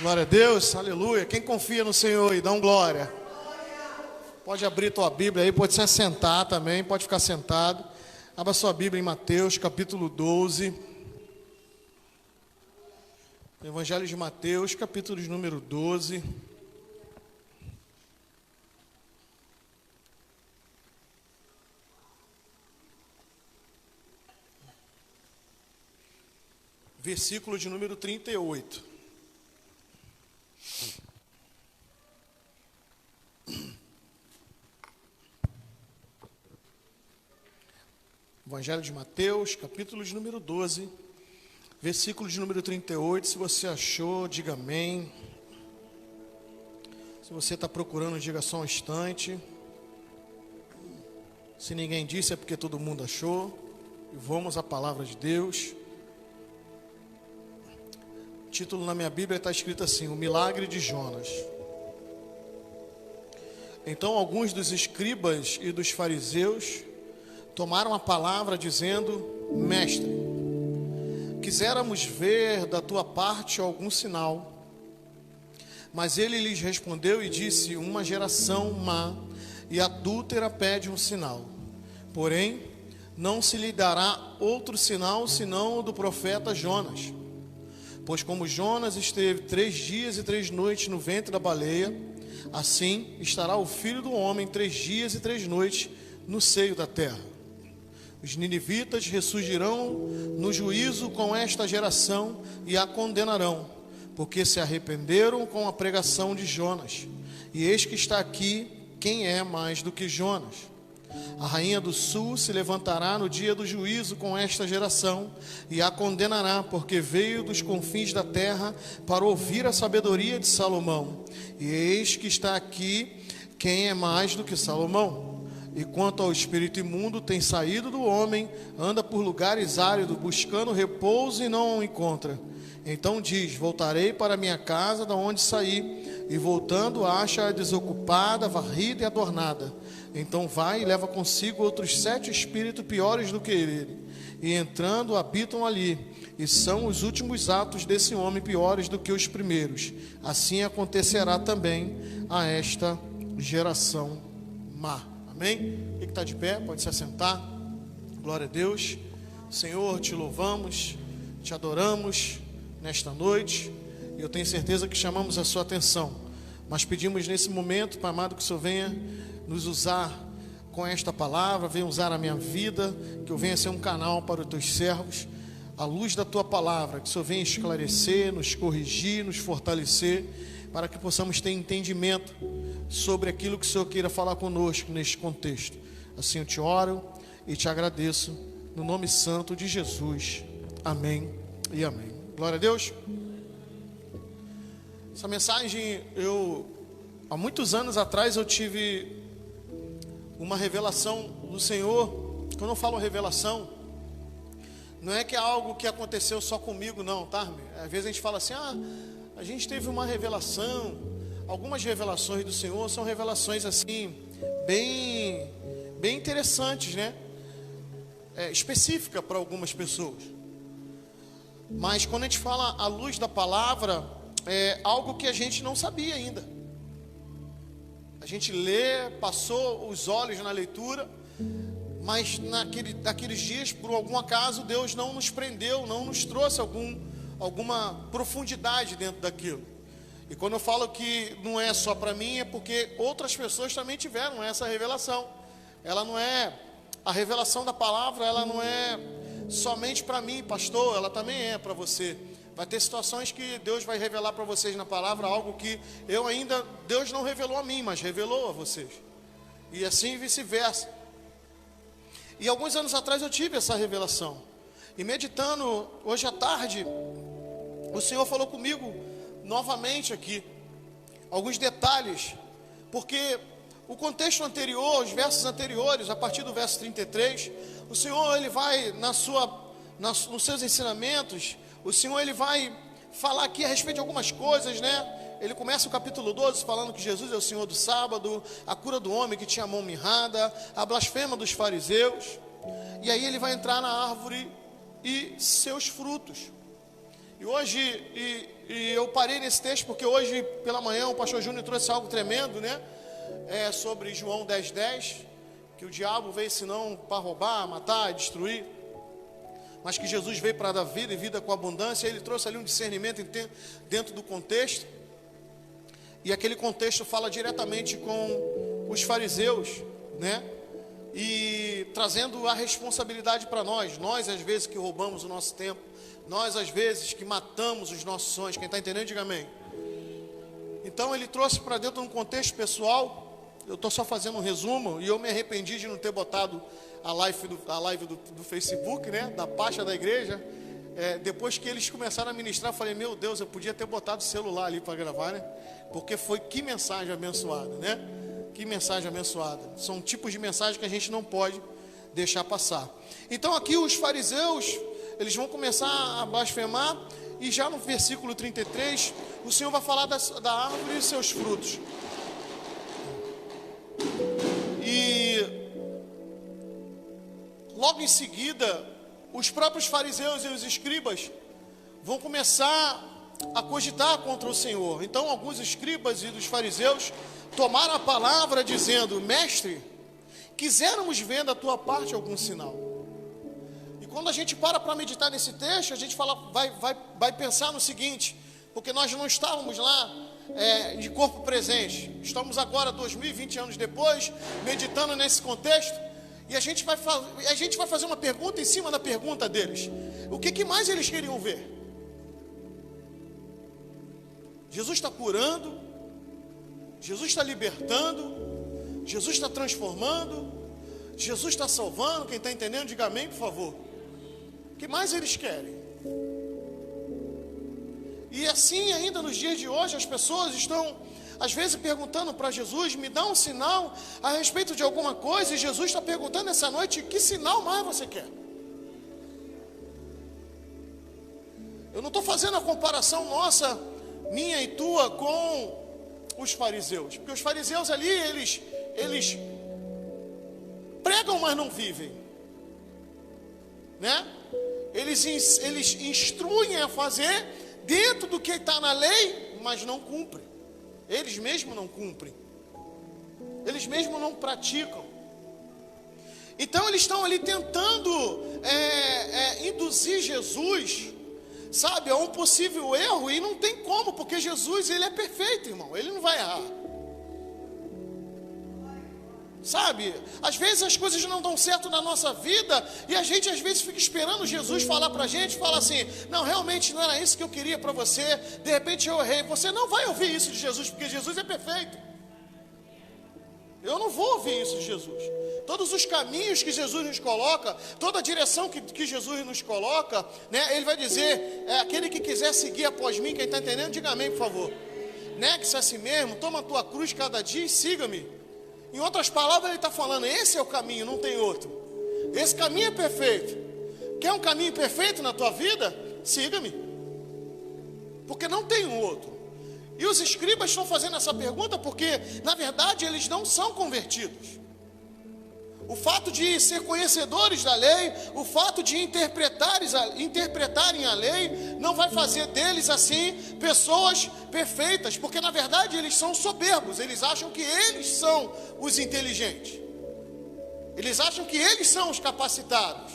Glória a Deus, aleluia. Quem confia no Senhor e dá um glória. Pode abrir tua Bíblia aí, pode se assentar também, pode ficar sentado. Abra sua Bíblia em Mateus, capítulo 12. Evangelho de Mateus, capítulo de número 12. Versículo de número 38. Evangelho de Mateus, capítulo de número 12, versículo de número 38. Se você achou, diga amém. Se você está procurando, diga só um instante. Se ninguém disse, é porque todo mundo achou. E vamos à palavra de Deus. O título na minha Bíblia está escrito assim: O Milagre de Jonas. Então alguns dos escribas e dos fariseus tomaram a palavra dizendo: Mestre, quiséramos ver da tua parte algum sinal. Mas ele lhes respondeu e disse: Uma geração má e adúltera pede um sinal. Porém, não se lhe dará outro sinal senão o do profeta Jonas. Pois como Jonas esteve 3 dias e 3 noites no ventre da baleia, assim estará o Filho do Homem 3 dias e 3 noites no seio da terra. Os ninivitas ressurgirão no juízo com esta geração e a condenarão, porque se arrependeram com a pregação de Jonas. E eis que está aqui quem é mais do que Jonas. A rainha do sul se levantará no dia do juízo com esta geração e a condenará, porque veio dos confins da terra para ouvir a sabedoria de Salomão. E eis que está aqui quem é mais do que Salomão. E quanto ao espírito imundo, tem saído do homem, anda por lugares áridos, buscando repouso e não o encontra. Então diz: Voltarei para minha casa da onde saí. E voltando, acha-a desocupada, varrida e adornada. Então vai e leva consigo outros 7 espíritos piores do que ele. E entrando, habitam ali. E são os últimos atos desse homem piores do que os primeiros. Assim acontecerá também a esta geração má. Amém? Quem está de pé, pode se assentar. Glória a Deus. Senhor, te louvamos, te adoramos nesta noite. E eu tenho certeza que chamamos a sua atenção. Mas pedimos nesse momento, Pai amado, que o Senhor venha nos usar com esta palavra, venha usar a minha vida, que eu venha ser um canal para os teus servos, à luz da tua palavra, que o Senhor venha esclarecer, nos corrigir, nos fortalecer, para que possamos ter entendimento sobre aquilo que o Senhor queira falar conosco neste contexto. Assim eu te oro e te agradeço, no nome santo de Jesus. Amém e amém. Glória a Deus. Essa mensagem, há muitos anos atrás eu tive uma revelação do Senhor. Quando eu falo revelação, não é que é algo que aconteceu só comigo não, tá? Às vezes a gente fala assim: a gente teve uma revelação. Algumas revelações do Senhor são revelações assim, bem interessantes, né? Específica para algumas pessoas. Mas quando a gente fala à luz da palavra, é algo que a gente não sabia ainda. A gente lê, passou os olhos na leitura, mas naqueles dias, por algum acaso, Deus não nos prendeu, não nos trouxe alguma profundidade dentro daquilo. E quando eu falo que não é só para mim, é porque outras pessoas também tiveram essa revelação. Ela não é, a revelação da palavra, ela não é somente para mim, pastor, ela também é para você. Vai ter situações que Deus vai revelar para vocês na palavra, algo que Deus não revelou a mim, mas revelou a vocês. E assim vice-versa. E alguns anos atrás eu tive essa revelação. E meditando hoje à tarde, o Senhor falou comigo novamente aqui alguns detalhes, porque o contexto anterior, os versos anteriores, a partir do verso 33, o Senhor ele vai nos seus ensinamentos, o Senhor ele vai falar aqui a respeito de algumas coisas, né? Ele começa o capítulo 12 falando que Jesus é o Senhor do sábado, a cura do homem que tinha a mão mirrada, a blasfêmia dos fariseus. E aí ele vai entrar na árvore e seus frutos. E E hoje, eu parei nesse texto porque hoje pela manhã o pastor Júnior trouxe algo tremendo, né? Sobre João 10:10, que o diabo veio senão para roubar, matar, destruir, mas que Jesus veio para dar vida e vida com abundância. Ele trouxe ali um discernimento dentro do contexto, e aquele contexto fala diretamente com os fariseus, né? E trazendo a responsabilidade para nós às vezes que roubamos o nosso tempo, nós às vezes que matamos os nossos sonhos. Quem está entendendo, diga amém. Então ele trouxe para dentro de um contexto pessoal. Eu estou só fazendo um resumo, e eu me arrependi de não ter botado a live do Facebook, né, da pasta da igreja. Depois que eles começaram a ministrar, eu falei, meu Deus, eu podia ter botado o celular ali para gravar, né? Porque que mensagem abençoada, né? Que mensagem abençoada. São tipos de mensagem que a gente não pode deixar passar. Então aqui os fariseus, eles vão começar a blasfemar, e já no versículo 33, o Senhor vai falar da árvore e seus frutos. E logo em seguida, os próprios fariseus e os escribas vão começar a cogitar contra o Senhor. Então alguns escribas e dos fariseus tomaram a palavra dizendo, mestre, quiséramos ver da tua parte algum sinal. E quando a gente para meditar nesse texto, a gente vai pensar no seguinte, porque nós não estávamos lá de corpo presente, estamos agora 2020 anos depois, meditando nesse contexto, e a gente vai fazer uma pergunta em cima da pergunta deles. O que mais eles queriam ver? Jesus está curando, Jesus está libertando, Jesus está transformando, Jesus está salvando. Quem está entendendo, diga amém, por favor. O que mais eles querem? E assim, ainda nos dias de hoje, as pessoas estão, às vezes, perguntando para Jesus, me dá um sinal a respeito de alguma coisa, e Jesus está perguntando essa noite, que sinal mais você quer? Eu não estou fazendo a comparação nossa, minha e tua, com os fariseus, porque os fariseus ali, eles pregam, mas não vivem, né? Eles instruem a fazer dentro do que está na lei, mas não cumprem. Eles mesmos não cumprem, eles mesmos não praticam. Então eles estão ali tentando induzir Jesus, sabe, a um possível erro, e não tem como, porque Jesus, ele é perfeito, irmão, ele não vai errar. Sabe, às vezes as coisas não dão certo na nossa vida, e a gente às vezes fica esperando Jesus falar pra gente, fala assim, não, realmente não era isso que eu queria para você, de repente eu errei. Você não vai ouvir isso de Jesus, porque Jesus é perfeito. Eu não vou ouvir isso de Jesus. Todos os caminhos que Jesus nos coloca, toda a direção que Jesus nos coloca, né, ele vai dizer, aquele que quiser seguir após mim, quem está entendendo, diga amém, por favor. Negue-se a si mesmo, toma a tua cruz cada dia e siga-me. Em outras palavras, ele está falando, esse é o caminho, não tem outro. Esse caminho é perfeito. Quer um caminho perfeito na tua vida? Siga-me. Porque não tem um outro. E os escribas estão fazendo essa pergunta porque, na verdade, eles não são convertidos. O fato de ser conhecedores da lei, o fato de interpretarem a lei, não vai fazer deles, assim, pessoas perfeitas, porque na verdade eles são soberbos, eles acham que eles são os inteligentes, eles acham que eles são os capacitados.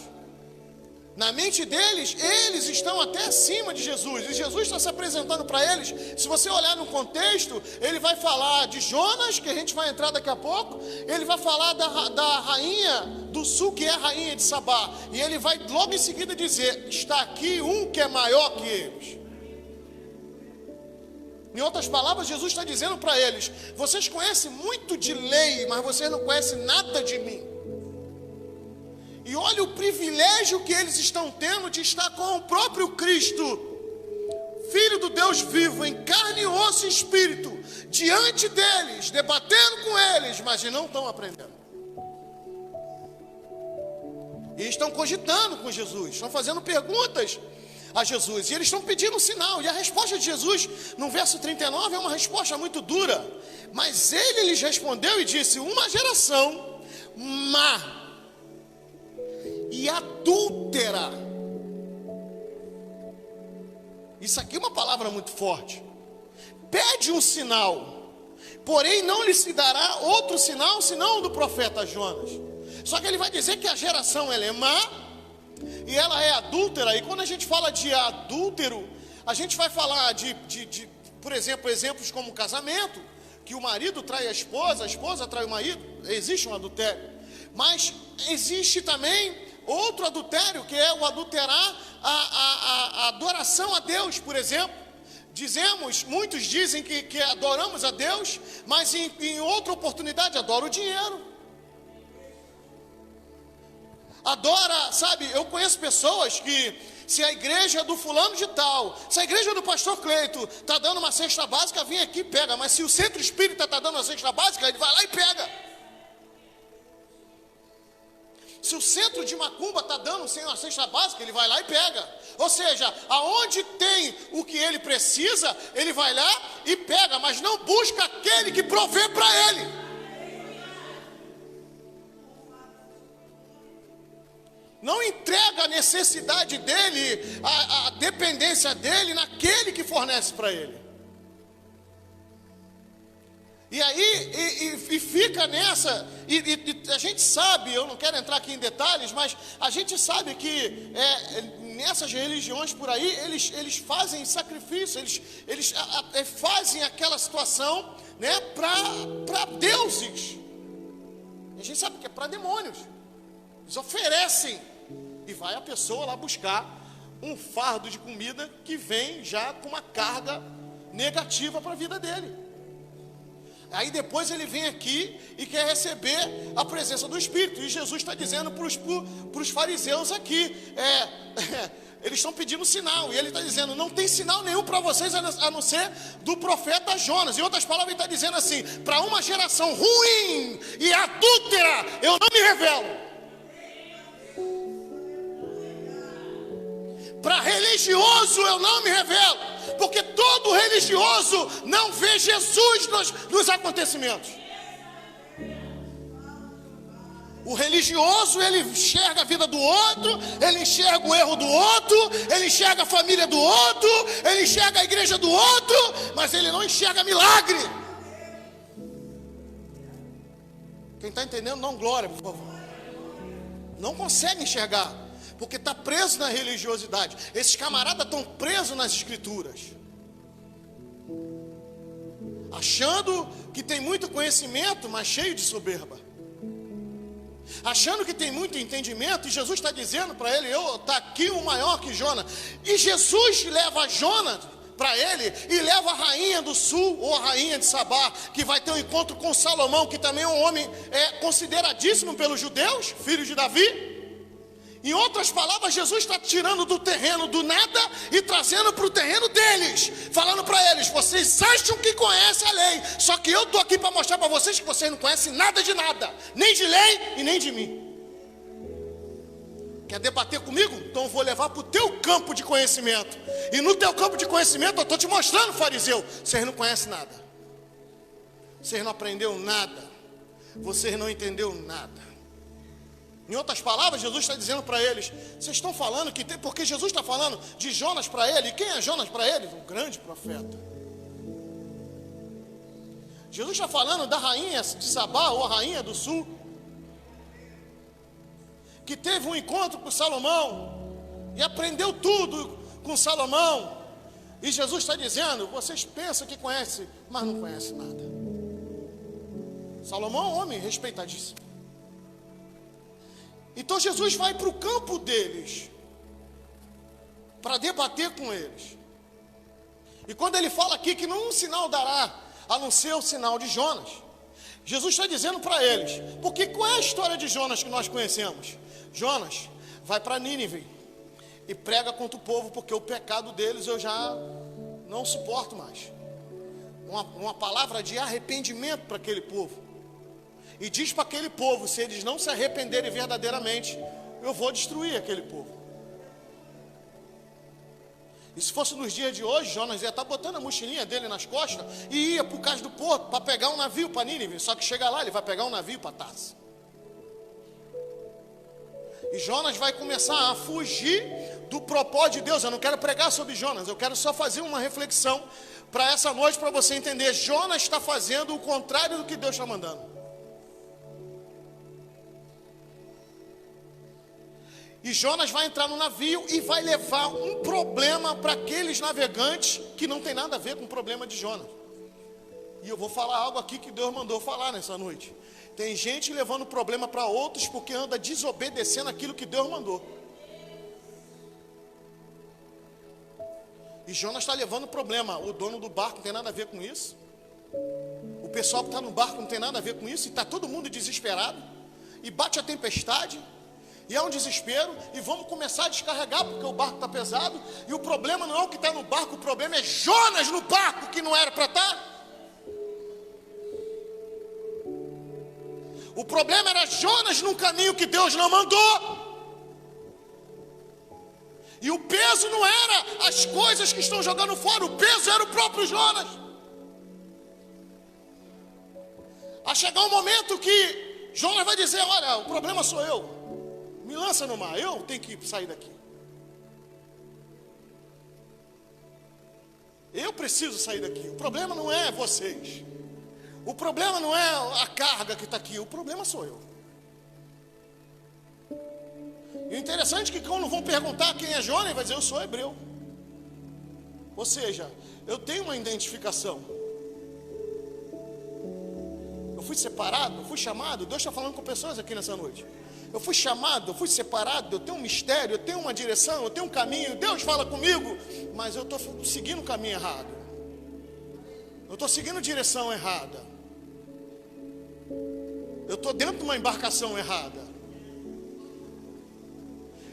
Na mente deles, eles estão até acima de Jesus, e Jesus está se apresentando para eles. Se você olhar no contexto, ele vai falar de Jonas, que a gente vai entrar daqui a pouco, ele vai falar da rainha do sul, que é a rainha de Sabá, e ele vai logo em seguida dizer, está aqui um que é maior que eles. Em outras palavras, Jesus está dizendo para eles, vocês conhecem muito de lei, mas vocês não conhecem nada de mim. E olha o privilégio que eles estão tendo de estar com o próprio Cristo, Filho do Deus vivo, em carne, osso e espírito, diante deles, debatendo com eles, mas não estão aprendendo. E estão cogitando com Jesus, estão fazendo perguntas a Jesus, e eles estão pedindo um sinal, e a resposta de Jesus, no verso 39, é uma resposta muito dura, mas ele lhes respondeu e disse, uma geração má e adúltera Isso aqui é uma palavra muito forte. Pede um sinal, porém não lhe se dará outro sinal, senão o do profeta Jonas. Só que ele vai dizer que a geração ela é má, e ela é adúltera. E quando a gente fala de adúltero, a gente vai falar por exemplo, exemplos como casamento, que o marido trai a esposa trai o marido, existe um adultério. Mas existe também outro adultério, que é o adulterar a adoração a Deus, por exemplo. Muitos dizem que adoramos a Deus, mas em outra oportunidade adora o dinheiro. Adora, sabe, eu conheço pessoas que, se a igreja do fulano de tal, se a igreja do pastor Cleito está dando uma cesta básica, vem aqui e pega. Mas se o centro espírita está dando uma cesta básica, ele vai lá e pega. Se o centro de macumba está dando sem uma cesta básica, ele vai lá e pega. Ou seja, aonde tem o que ele precisa, ele vai lá e pega, mas não busca aquele que provê para ele. Não entrega a necessidade dele, a dependência dele naquele que fornece para ele. E aí, e fica nessa, e a gente sabe, eu não quero entrar aqui em detalhes, mas a gente sabe que nessas religiões por aí, eles fazem sacrifício, eles fazem aquela situação, né, para deuses. A gente sabe que é para demônios. Eles oferecem, e vai a pessoa lá buscar um fardo de comida que vem já com uma carga negativa para a vida dele. Aí depois ele vem aqui e quer receber a presença do Espírito. E Jesus está dizendo para os fariseus aqui, eles estão pedindo sinal, e ele está dizendo, não tem sinal nenhum para vocês a não ser do profeta Jonas. Em outras palavras, ele está dizendo assim, para uma geração ruim e adúltera, eu não me revelo. Para religioso eu não me revelo, porque todo religioso não vê Jesus nos acontecimentos. O religioso, ele enxerga a vida do outro, ele enxerga o erro do outro, ele enxerga a família do outro, ele enxerga a igreja do outro, mas ele não enxerga milagre. Quem está entendendo, não glória, por favor. Não consegue enxergar, porque está preso na religiosidade. Esses camaradas estão presos nas escrituras, achando que tem muito conhecimento, mas cheio de soberba, achando que tem muito entendimento. E Jesus está dizendo para ele, está aqui o maior que Jonas. E Jesus leva Jonas para ele, e leva a rainha do sul, ou a rainha de Sabá, que vai ter um encontro com Salomão, que também é um homem consideradíssimo pelos judeus, filho de Davi. Em outras palavras, Jesus está tirando do terreno do nada e trazendo para o terreno deles, falando para eles, vocês acham que conhecem a lei, só que eu estou aqui para mostrar para vocês que vocês não conhecem nada de nada, nem de lei e nem de mim. Quer debater comigo? Então eu vou levar para o teu campo de conhecimento. E no teu campo de conhecimento eu estou te mostrando, fariseu, vocês não conhecem nada, vocês não aprenderam nada, vocês não entenderam nada. Em outras palavras, Jesus está dizendo para eles, vocês estão falando que tem, porque Jesus está falando de Jonas para ele. E quem é Jonas para ele? Um grande profeta. Jesus está falando da rainha de Sabá, ou a rainha do sul, que teve um encontro com Salomão e aprendeu tudo com Salomão. E Jesus está dizendo, vocês pensam que conhecem, mas não conhecem nada. Salomão é um homem respeitadíssimo. Então Jesus vai para o campo deles, para debater com eles. E quando ele fala aqui que nenhum sinal dará, a não ser o sinal de Jonas, Jesus está dizendo para eles, porque qual é a história de Jonas que nós conhecemos? Jonas vai para Nínive e prega contra o povo, porque o pecado deles eu já não suporto mais. Uma palavra de arrependimento para aquele povo. E diz para aquele povo, se eles não se arrependerem verdadeiramente, eu vou destruir aquele povo. E se fosse nos dias de hoje, Jonas ia estar botando a mochilinha dele nas costas e ia para o cais do porto para pegar um navio para Nínive. Só que chega lá, ele vai pegar um navio para Tarso. E Jonas vai começar a fugir do propósito de Deus. Eu não quero pregar sobre Jonas, eu quero só fazer uma reflexão para essa noite, para você entender. Jonas está fazendo o contrário do que Deus está mandando. E Jonas vai entrar no navio e vai levar um problema para aqueles navegantes que não tem nada a ver com o problema de Jonas. E eu vou falar algo aqui que Deus mandou falar nessa noite. Tem gente levando problema para outros porque anda desobedecendo aquilo que Deus mandou. E Jonas está levando problema. O dono do barco não tem nada a ver com isso. O pessoal que está no barco não tem nada a ver com isso. E está todo mundo desesperado. E bate a tempestade. E é um desespero. E vamos começar a descarregar porque o barco está pesado. E o problema não é o que está no barco. O problema é Jonas no barco que não era para estar. O problema era Jonas num caminho que Deus não mandou. E o peso não era as coisas que estão jogando fora, o peso era o próprio Jonas. A chegar um momento que Jonas vai dizer: olha, o problema sou eu, me lança no mar, eu tenho que sair daqui. Eu preciso sair daqui, o problema não é vocês. O problema não é a carga que está aqui, o problema sou eu. E o interessante é que quando vão perguntar quem é Jonas, ele vai dizer: eu sou hebreu. Ou seja, eu tenho uma identificação. Eu fui separado, eu fui chamado. Deus está falando com pessoas aqui nessa noite. Eu fui chamado, eu fui separado, eu tenho um mistério, eu tenho uma direção, eu tenho um caminho. Deus fala comigo, mas eu estou seguindo o caminho errado. Eu estou seguindo a direção errada. Eu estou dentro de uma embarcação errada.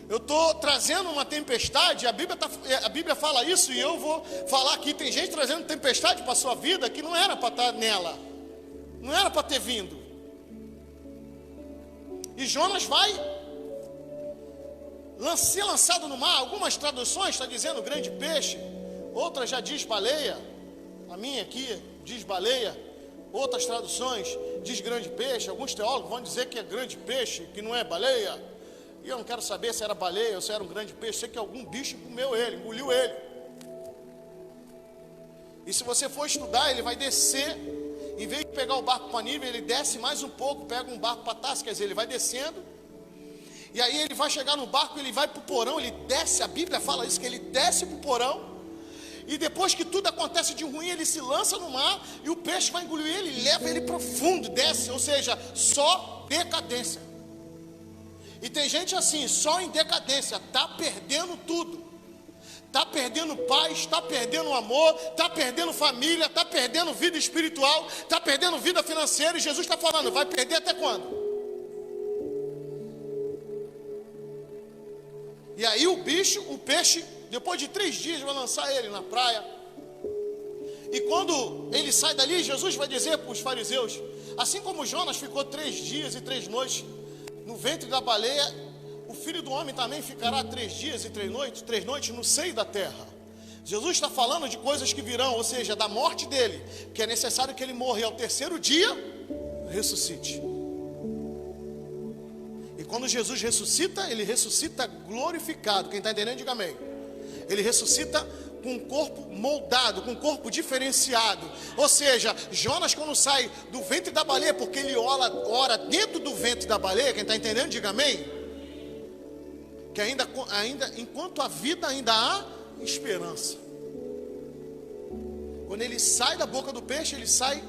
Eu estou trazendo uma tempestade. A Bíblia fala isso e eu vou falar aqui. Tem gente trazendo tempestade para a sua vida que não era para estar nela. Não era para ter vindo. E Jonas vai ser lançado no mar. Algumas traduções estão dizendo grande peixe. Outras já diz baleia. A minha aqui diz baleia. Outras traduções diz grande peixe. Alguns teólogos vão dizer que é grande peixe, que não é baleia. E eu não quero saber se era baleia ou se era um grande peixe. Sei que algum bicho comeu ele, engoliu ele. E se você for estudar, ele vai descer. Em vez de pegar o barco para Nínive, ele desce mais um pouco, pega um barco para Tarso. Quer dizer, ele vai descendo. E aí ele vai chegar no barco, ele vai para o porão, ele desce. A Bíblia fala isso, que ele desce para o porão. E depois que tudo acontece de ruim, ele se lança no mar e o peixe vai engolir ele, leva ele profundo, desce, ou seja, só decadência. E tem gente assim, só em decadência, está perdendo tudo. Está perdendo paz, está perdendo amor, está perdendo família, está perdendo vida espiritual, está perdendo vida financeira. E Jesus está falando: vai perder até quando? E aí o peixe, depois de 3 dias vai lançar ele na praia. E quando ele sai dali, Jesus vai dizer para os fariseus: assim como Jonas ficou 3 dias e 3 noites no ventre da baleia, o Filho do Homem também ficará 3 dias e 3 noites no seio da terra. Jesus está falando de coisas que virão, ou seja, da morte dele, que é necessário que ele morra e ao 3º dia ressuscite. E quando Jesus ressuscita, ele ressuscita glorificado. Quem está entendendo, diga amém. Ele ressuscita com um corpo moldado, com um corpo diferenciado. Ou seja, Jonas, quando sai do ventre da baleia, porque ele ora dentro do ventre da baleia, quem está entendendo, diga amém. Que ainda enquanto a vida ainda há esperança. Quando ele sai da boca do peixe, ele sai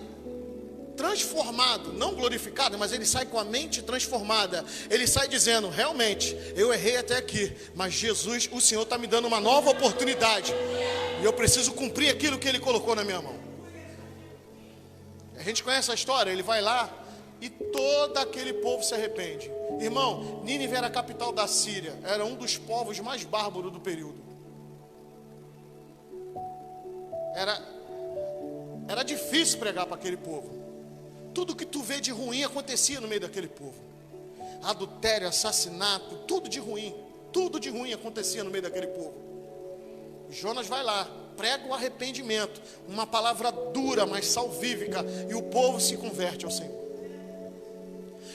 transformado, não glorificado, mas ele sai com a mente transformada. Ele sai dizendo: realmente, eu errei até aqui, mas Jesus, o Senhor está me dando uma nova oportunidade, e eu preciso cumprir aquilo que Ele colocou na minha mão. A gente conhece a história. Ele vai lá e todo aquele povo se arrepende. Irmão, Nínive era a capital da Síria, era um dos povos mais bárbaros do período. Era difícil pregar para aquele povo. Tudo que tu vê de ruim acontecia no meio daquele povo. Adultério, assassinato, tudo de ruim acontecia no meio daquele povo. Jonas vai lá, prega o arrependimento, uma palavra dura, mas salvífica, e o povo se converte ao Senhor.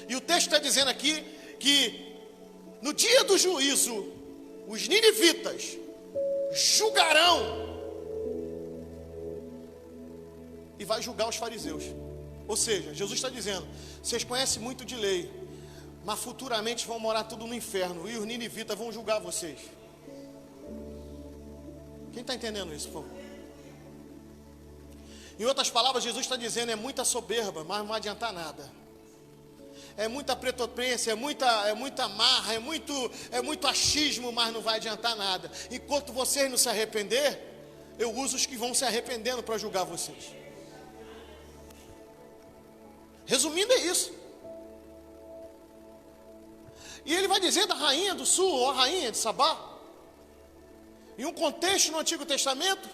E o texto está dizendo aqui que No dia do juízo, os ninivitas julgarão e vai julgar os fariseus. Ou seja, Jesus está dizendo: vocês conhecem muito de lei, mas futuramente vão morar tudo no inferno, e os ninivitas vão julgar vocês. Quem está entendendo isso, por favor? Em outras palavras, Jesus está dizendo: é muita soberba, mas não vai adiantar nada. É muita prepotência, é muita marra, é muito achismo, mas não vai adiantar nada. Enquanto vocês não se arrepender, eu uso os que vão se arrependendo para julgar vocês. Resumindo, é isso. E ele vai dizer da rainha do sul, ou a rainha de Sabá. Em um contexto no Antigo Testamento,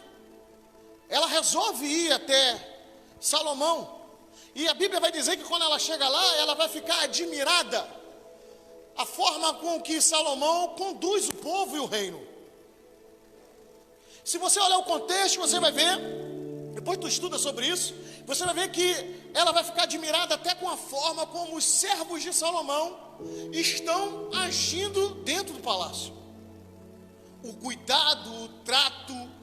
ela resolve ir até Salomão. E a Bíblia vai dizer que quando ela chega lá, ela vai ficar admirada a forma com que Salomão conduz o povo e o reino. Se você olhar o contexto, você vai ver, depois tu estuda sobre isso, você vai ver que ela vai ficar admirada até com a forma como os servos de Salomão estão agindo dentro do palácio. O cuidado, o trato,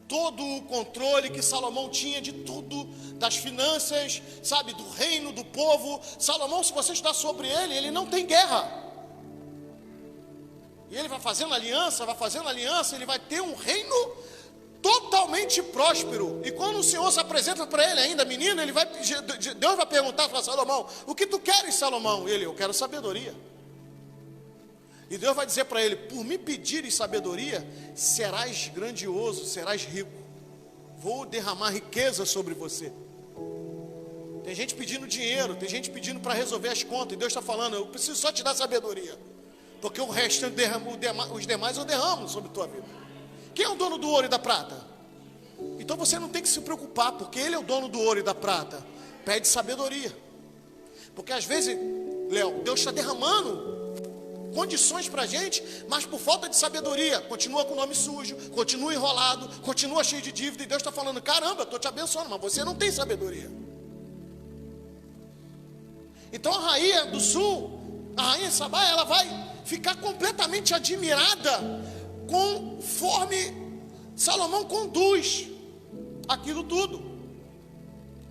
todo o controle que Salomão tinha de tudo, das finanças, sabe, do reino, do povo. Salomão, se você estudar sobre ele não tem guerra. E ele vai fazendo aliança, ele vai ter um reino totalmente próspero. E quando o Senhor se apresenta para ele ainda menino, Deus vai perguntar para Salomão: o que tu queres, Salomão? Ele: eu quero sabedoria. E Deus vai dizer para ele: por me pedires sabedoria, serás grandioso, serás rico. Vou derramar riqueza sobre você. Tem gente pedindo dinheiro, tem gente pedindo para resolver as contas, e Deus está falando: eu preciso só te dar sabedoria, porque o resto os demais eu derramo sobre a tua vida. Quem é o dono do ouro e da prata? Então você não tem que se preocupar, porque Ele é o dono do ouro e da prata. Pede sabedoria. Porque às vezes, Léo, Deus está derramando condições para a gente, mas por falta de sabedoria, continua com o nome sujo, continua enrolado, continua cheio de dívida, e Deus está falando: caramba, estou te abençoando, mas você não tem sabedoria. Então a rainha do sul, a rainha de Sabá, ela vai ficar completamente admirada conforme Salomão conduz aquilo tudo.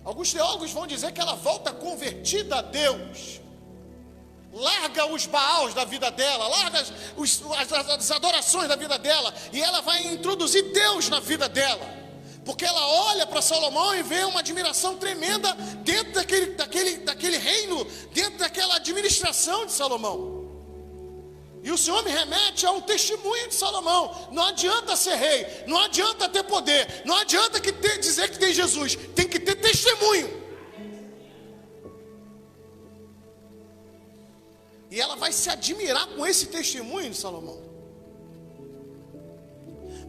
Alguns teólogos vão dizer que ela volta convertida a Deus, larga os baals da vida dela, larga as adorações da vida dela, e ela vai introduzir Deus na vida dela, porque ela olha para Salomão e vê uma admiração tremenda dentro daquele reino, dentro daquela administração de Salomão. E o Senhor me remete a um testemunho de Salomão. Não adianta ser rei, não adianta ter poder, não adianta dizer que tem Jesus, tem que ter testemunho. E ela vai se admirar com esse testemunho de Salomão.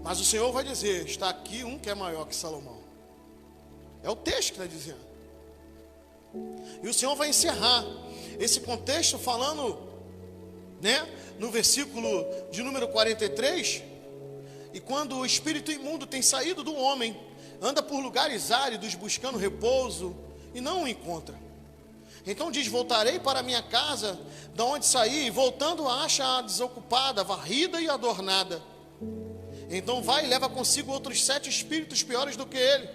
Mas o Senhor vai dizer: está aqui um que é maior que Salomão. É o texto que está dizendo. E o Senhor vai encerrar esse contexto falando, no versículo de número 43, e quando o espírito imundo tem saído do homem, anda por lugares áridos buscando repouso e não o encontra. Então diz: voltarei para minha casa, da onde saí, e voltando acha-a desocupada, varrida e adornada. Então vai e leva consigo outros 7 espíritos piores do que ele,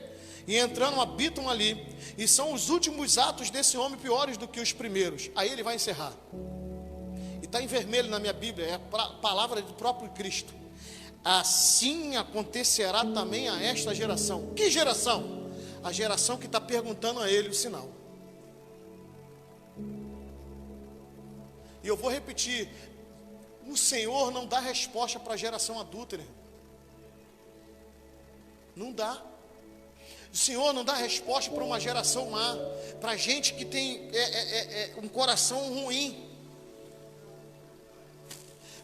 e entrando habitam ali, e são os últimos atos desse homem piores do que os primeiros. Aí ele vai encerrar. Está em vermelho na minha Bíblia, é a palavra do próprio Cristo. Assim acontecerá também a esta geração. Que geração? A geração que está perguntando a ele o sinal. E eu vou repetir: o Senhor não dá resposta para a geração adúltera. Não dá. O Senhor não dá resposta para uma geração má, para gente que tem um coração ruim,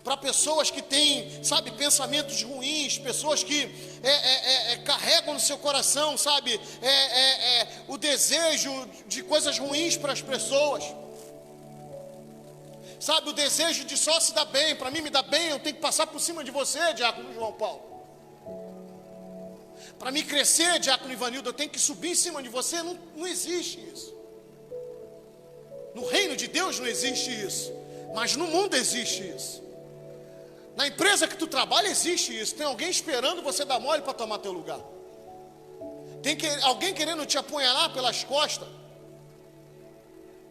para pessoas que têm, sabe, pensamentos ruins, pessoas que carregam no seu coração, sabe, o desejo de coisas ruins para as pessoas, sabe, o desejo de só se dar bem. Para mim me dar bem, eu tenho que passar por cima de você, diácono João Paulo. Para mim crescer, diácono Ivanildo, eu tenho que subir em cima de você. Não existe isso. No reino de Deus não existe isso, mas no mundo existe isso. Na empresa que tu trabalha existe isso. Tem alguém esperando você dar mole para tomar teu lugar. Tem alguém querendo te apunhalar pelas costas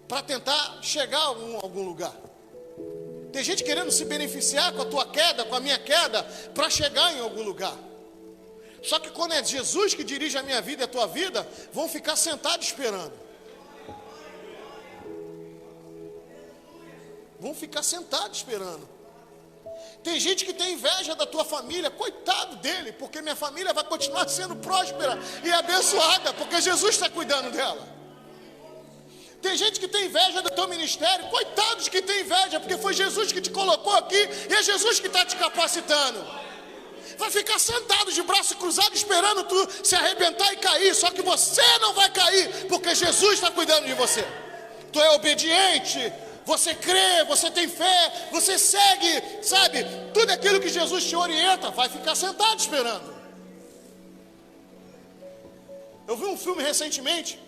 para tentar chegar a algum lugar. Tem gente querendo se beneficiar com a tua queda, com a minha queda, para chegar em algum lugar. Só que quando é Jesus que dirige a minha vida e a tua vida, vão ficar sentados esperando. Vão ficar sentados esperando. Tem gente que tem inveja da tua família, coitado dele, porque minha família vai continuar sendo próspera e abençoada, porque Jesus está cuidando dela. Tem gente que tem inveja do teu ministério, coitado de quem tem inveja, porque foi Jesus que te colocou aqui e é Jesus que está te capacitando. Vai ficar sentado de braço cruzado esperando tu se arrebentar e cair, só que você não vai cair, porque Jesus está cuidando de você. Tu é obediente, você crê, você tem fé, você segue, sabe, tudo aquilo que Jesus te orienta, vai ficar sentado esperando. Eu vi um filme recentemente,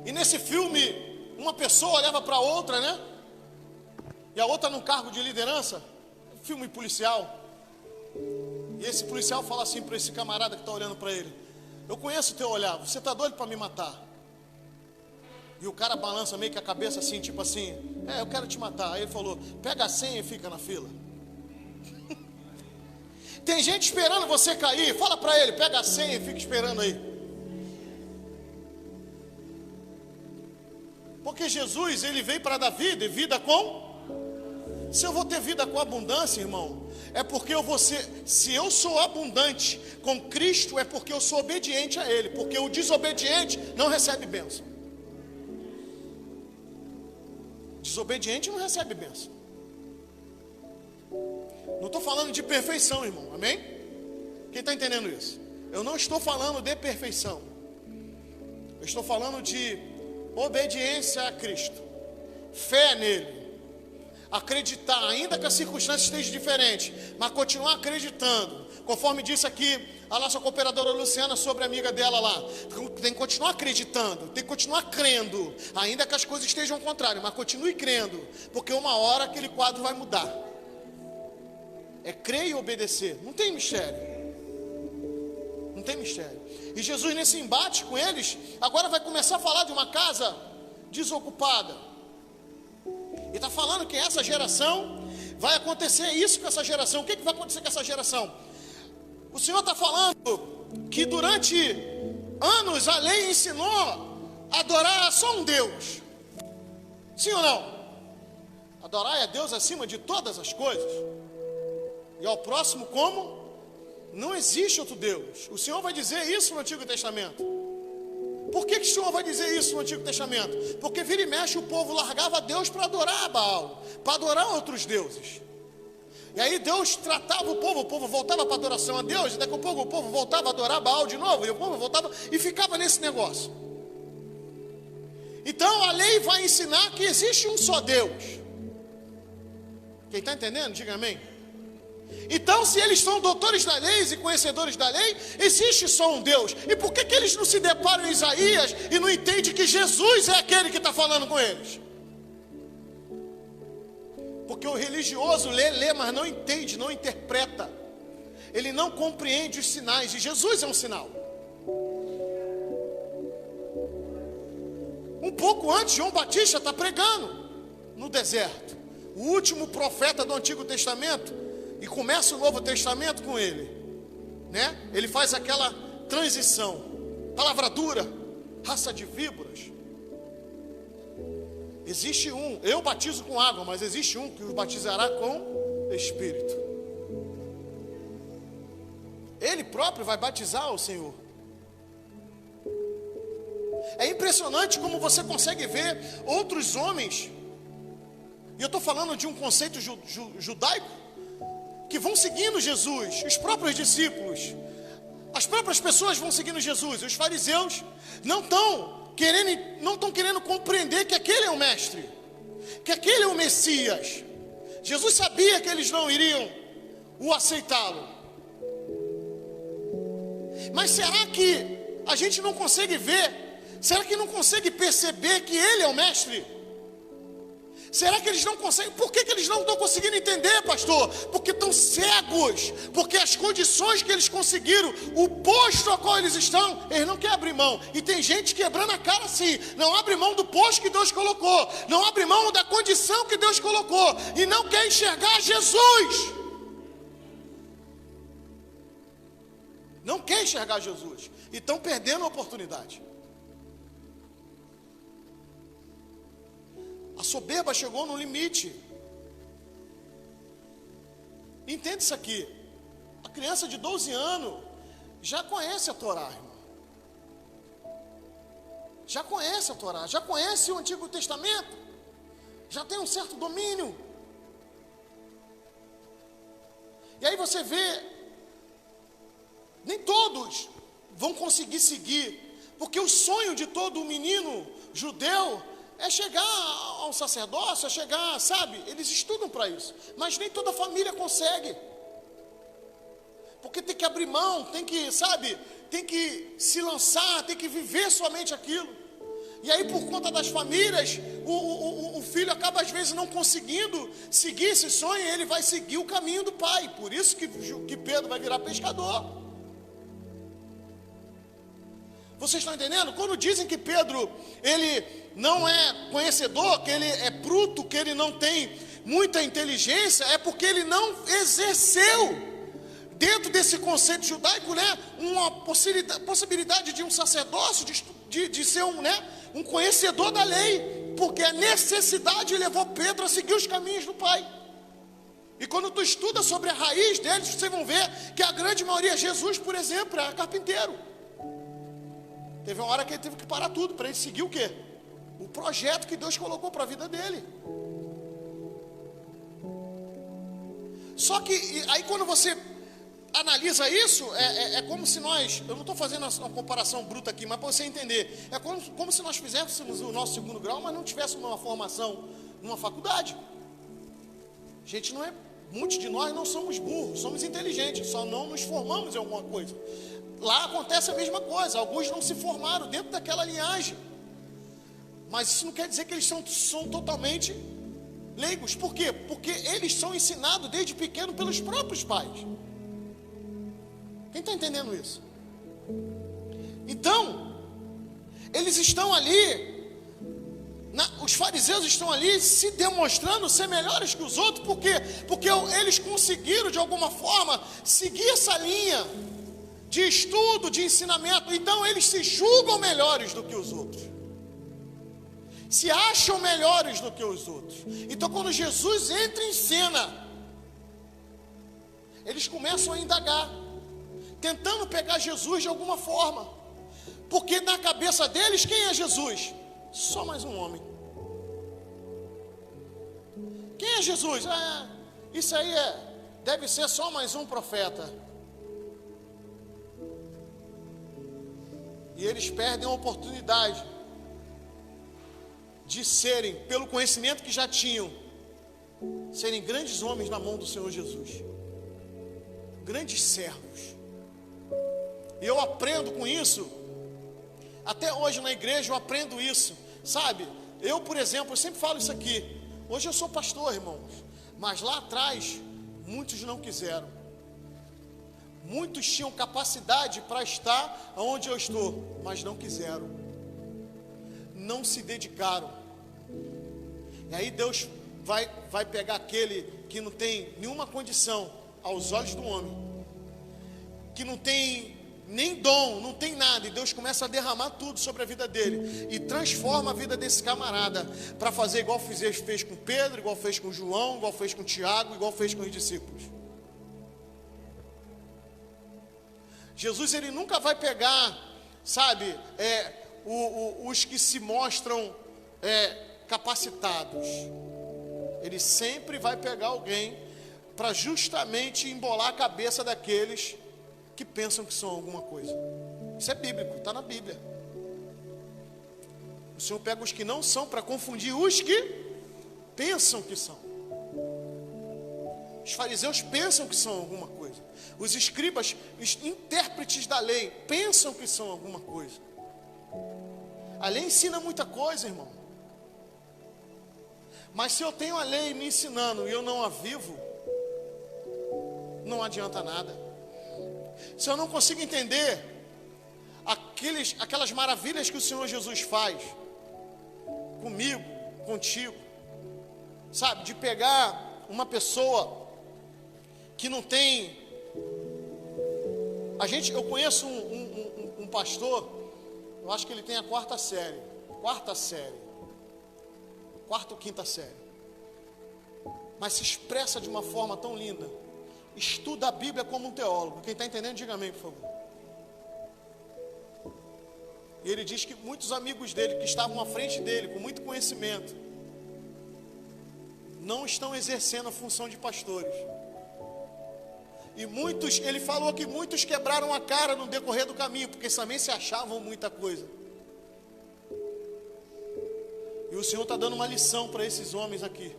e nesse filme, uma pessoa olhava para outra, né? E a outra num cargo de liderança, filme policial. E esse policial fala assim para esse camarada que está olhando para ele: eu conheço o teu olhar, você está doido para me matar? E o cara balança meio que a cabeça assim, tipo assim: eu quero te matar. Aí ele falou: pega a senha e fica na fila. Tem gente esperando você cair, fala para ele: pega a senha e fica esperando aí. Porque Jesus, ele veio para dar vida, e vida com... Se eu vou ter vida com abundância, irmão, é porque eu vou ser... Se eu sou abundante com Cristo, é porque eu sou obediente a Ele. Porque o desobediente não recebe bênção. Desobediente não recebe bênção. Não estou falando de perfeição, irmão, amém? Quem está entendendo isso? Eu não estou falando de perfeição. Eu estou falando de obediência a Cristo, fé nele, acreditar, ainda que a circunstância esteja diferente, mas continuar acreditando, conforme disse aqui a nossa cooperadora Luciana sobre a amiga dela lá. Tem que continuar acreditando, tem que continuar crendo, ainda que as coisas estejam ao contrário, mas continue crendo, porque uma hora aquele quadro vai mudar. É crer e obedecer, não tem mistério. Não tem mistério. E Jesus, nesse embate com eles, agora vai começar a falar de uma casa desocupada. E está falando que essa geração, vai acontecer isso com essa geração. O que vai acontecer com essa geração? O Senhor está falando que durante anos a lei ensinou a adorar só um Deus. Sim ou não? Adorar a Deus acima de todas as coisas. E ao próximo como? Não existe outro Deus. O Senhor vai dizer isso no Antigo Testamento. Por que o Senhor vai dizer isso no Antigo Testamento? Porque vira e mexe o povo largava Deus para adorar a Baal, para adorar outros deuses. E aí Deus tratava o povo voltava para a adoração a Deus, e daqui a pouco o povo voltava a adorar Baal de novo, e o povo voltava e ficava nesse negócio. Então a lei vai ensinar que existe um só Deus. Quem está entendendo? Diga amém. Então, se eles são doutores da lei e conhecedores da lei, existe só um Deus. E por que eles não se deparam em Isaías e não entendem que Jesus é aquele que está falando com eles? Porque o religioso lê, mas não entende, não interpreta. Ele não compreende os sinais, e Jesus é um sinal. Um pouco antes, João Batista está pregando no deserto. O último profeta do Antigo Testamento. E começa o Novo Testamento com ele, né? Ele faz aquela transição. Palavra dura, raça de víboras. Existe um, eu batizo com água, mas existe um que os batizará com Espírito. Ele próprio vai batizar o Senhor. É impressionante como você consegue ver outros homens, e eu estou falando de um conceito judaico, que vão seguindo Jesus, os próprios discípulos, as próprias pessoas vão seguindo Jesus. Os fariseus não estão querendo compreender que aquele é o mestre, que aquele é o Messias. Jesus sabia que eles não iriam o aceitá-lo. Mas será que a gente não consegue ver? Será que não consegue perceber que ele é o mestre? Será que eles não conseguem? Por que eles não estão conseguindo entender, pastor? Porque estão cegos, porque as condições que eles conseguiram, o posto a qual eles estão, eles não querem abrir mão. E tem gente quebrando a cara assim, não abre mão do posto que Deus colocou, não abre mão da condição que Deus colocou, e não quer enxergar Jesus. Não quer enxergar Jesus, e estão perdendo a oportunidade. A soberba chegou no limite. Entende isso aqui? A criança de 12 anos já conhece a Torá, irmão. Já conhece a Torá, já conhece o Antigo Testamento, já tem um certo domínio. E aí você vê, nem todos vão conseguir seguir, porque o sonho de todo menino judeu é chegar ao sacerdócio, é chegar, sabe? Eles estudam para isso, mas nem toda família consegue, porque tem que abrir mão, tem que, sabe? Tem que se lançar, tem que viver somente aquilo. E aí, por conta das famílias, o filho acaba às vezes não conseguindo seguir esse sonho, e ele vai seguir o caminho do pai. Por isso que Pedro vai virar pescador. Vocês estão entendendo? Quando dizem que Pedro, ele não é conhecedor, que ele é bruto, que ele não tem muita inteligência, é porque ele não exerceu, dentro desse conceito judaico, né, uma possibilidade de um sacerdócio, de ser um conhecedor da lei, porque a necessidade levou Pedro a seguir os caminhos do pai. E quando tu estuda sobre a raiz deles, vocês vão ver que a grande maioria, Jesus, por exemplo, era carpinteiro. Teve uma hora que ele teve que parar tudo para ele seguir o quê? O projeto que Deus colocou para a vida dele. Só que aí quando você analisa isso, é como se nós, eu não estou fazendo uma comparação bruta aqui, mas para você entender, é como se nós fizéssemos o nosso segundo grau, mas não tivéssemos uma formação numa faculdade. Muitos de nós não somos burros, somos inteligentes, só não nos formamos em alguma coisa. Lá acontece a mesma coisa, alguns não se formaram dentro daquela linhagem, mas isso não quer dizer que eles são totalmente leigos. Por quê? Porque eles são ensinados desde pequeno pelos próprios pais. Quem está entendendo isso? Então, eles estão ali, os fariseus estão ali se demonstrando ser melhores que os outros. Por quê? Porque eles conseguiram de alguma forma seguir essa linha de estudo, de ensinamento. Então eles se julgam melhores do que os outros, se acham melhores do que os outros. Então quando Jesus entra em cena, eles começam a indagar, tentando pegar Jesus de alguma forma, porque na cabeça deles, quem é Jesus? Só mais um homem. Quem é Jesus? Isso aí deve ser só mais um profeta. E eles perdem a oportunidade de serem, pelo conhecimento que já tinham, serem grandes homens na mão do Senhor Jesus, grandes servos. E eu aprendo com isso, até hoje na igreja eu aprendo isso, sabe? Eu, por exemplo, eu sempre falo isso aqui. Hoje eu sou pastor, irmãos, mas lá atrás muitos não quiseram. Muitos tinham capacidade para estar onde eu estou, mas não quiseram, não se dedicaram. E aí Deus vai pegar aquele que não tem nenhuma condição aos olhos do homem, que não tem nem dom, não tem nada, e Deus começa a derramar tudo sobre a vida dele, e transforma a vida desse camarada, para fazer igual fez com Pedro, igual fez com João, igual fez com Tiago, igual fez com os discípulos. Jesus, ele nunca vai pegar, sabe, os que se mostram capacitados. Ele sempre vai pegar alguém para justamente embolar a cabeça daqueles que pensam que são alguma coisa. Isso é bíblico, está na Bíblia. O Senhor pega os que não são para confundir os que pensam que são. Os fariseus pensam que são alguma coisa. Os escribas, os intérpretes da lei, pensam que são alguma coisa. A lei ensina muita coisa, irmão. Mas se eu tenho a lei me ensinando e eu não a vivo, não adianta nada. Se eu não consigo entender aquelas maravilhas que o Senhor Jesus faz comigo, contigo, sabe, de pegar uma pessoa que não tem. Eu conheço um pastor, eu acho que ele tem a quarta ou quinta série, mas se expressa de uma forma tão linda, estuda a Bíblia como um teólogo. Quem está entendendo, diga amém, por favor. E ele diz que muitos amigos dele, que estavam à frente dele, com muito conhecimento, não estão exercendo a função de pastores. E muitos, ele falou que muitos quebraram a cara no decorrer do caminho, porque também se achavam muita coisa. E o Senhor está dando uma lição para esses homens aqui.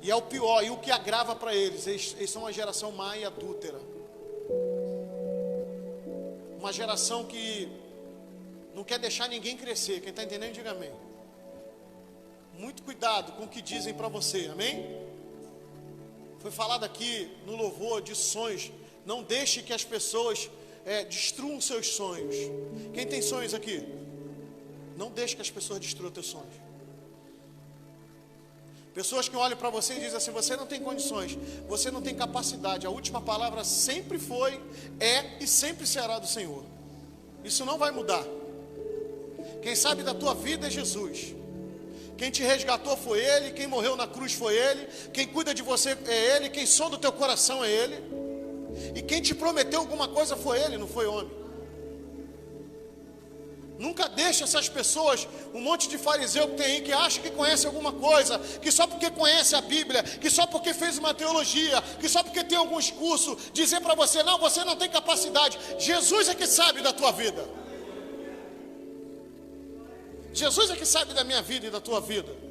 E é o pior, e o que agrava para eles são uma geração má e adúltera. Uma geração que não quer deixar ninguém crescer. Quem está entendendo, diga amém. Muito cuidado com o que dizem para você, amém? Foi falado aqui no louvor de sonhos. Não deixe que as pessoas destruam seus sonhos. Quem tem sonhos aqui? Não deixe que as pessoas destruam teus sonhos. Pessoas que olham para você e dizem assim: você não tem condições, você não tem capacidade. A última palavra sempre foi, é e sempre será do Senhor. Isso não vai mudar. Quem sabe da tua vida é Jesus. Quem te resgatou foi Ele, quem morreu na cruz foi Ele, quem cuida de você é Ele, quem sonda o teu coração é Ele, e quem te prometeu alguma coisa foi Ele, não foi homem. Nunca deixe essas pessoas, um monte de fariseu que tem aí, que acha que conhece alguma coisa, que só porque conhece a Bíblia, que só porque fez uma teologia, que só porque tem alguns cursos, dizer para você: não, você não tem capacidade. Jesus é que sabe da tua vida. Jesus é que sabe da minha vida e da tua vida.